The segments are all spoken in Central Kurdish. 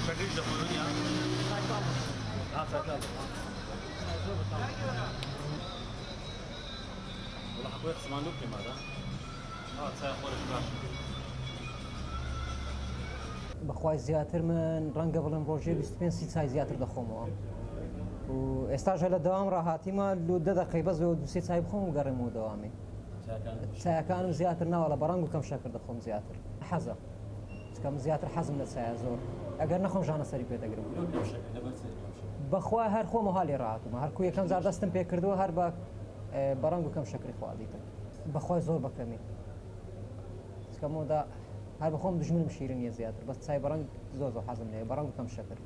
شكلش دخلوني ساعتها والله حكوية خصمان لوكي ماذا؟ تسايق ورش باش بەخوای زیاتر من ڕەنگە بڵم ڕۆژێ 25 چای زیاتر دەخۆمەوە و ئێستاژە لە دەوام ڕاهاتیمە لو 10 دقەی بەس دووسێ چای بخۆم و گەڕێمەوە دەوامی چایەکانم زیاتر ناوە لە بەڕەنگ و کەم شەکر دەخۆم زیاتر حەزە چکەم زیاتر حەزم لە چایە زۆر ئەگەر نەخۆم ژانە سەری پێ دەگرم بەخوای هەر خۆمە هاڵێ ڕاهاتمە هەرکوو یەکەم جار دەستم پێ کردووە هەر بە بەڕەنگ و کەم شەکری خواردیتە بەخوای زۆر بەکەمی چکەمەوەدا هەر بەخۆم دژمنم شیرین نیە زیاتر بەس چای بەڕەنگ زۆر حەزم لێ بەڕەنگ و کەم شەکر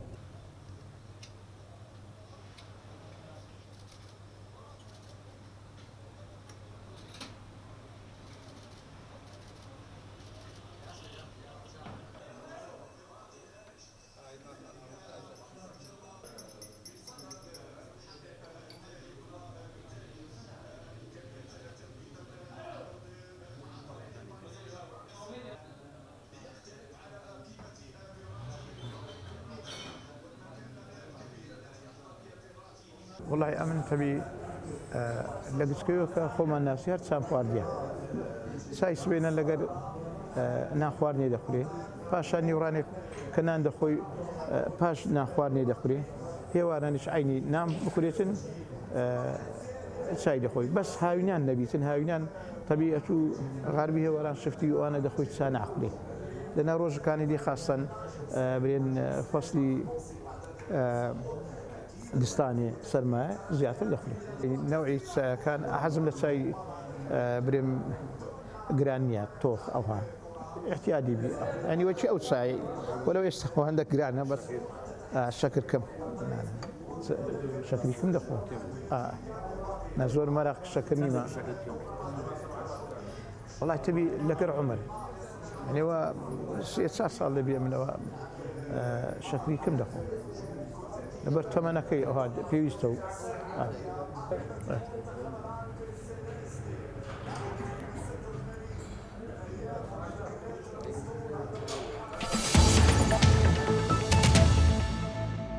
والله أمن تبي لقسكيوك خوما الناس يرد سام خوارديا سايس بينا لقر ناخوارني دخلي باشا نيوراني كنان دخوي باش ناخوارني دخلي هي وارانش عيني نام بخليتن ساي دخوي بس هاوينان نبيتن هاوينان طبيعته غربي وران شفتي وانا دخوي سانا عقلي لأن روج كان لي خاصة بين فصلي دستاني سرماء زيادة دخلي نوعي كان أحزم لساي بريم جرانيا توخ أوها احتياجي بي يعني وجه أو ساي ولو يستوى عندك جرانا بس شكر كم شكري كم دخل نزور مرق شكرني ما والله تبي لكر عمر يعني هو 6 صار اللي بيعمل شكري كم دخل برتمنا كي هذا في يستو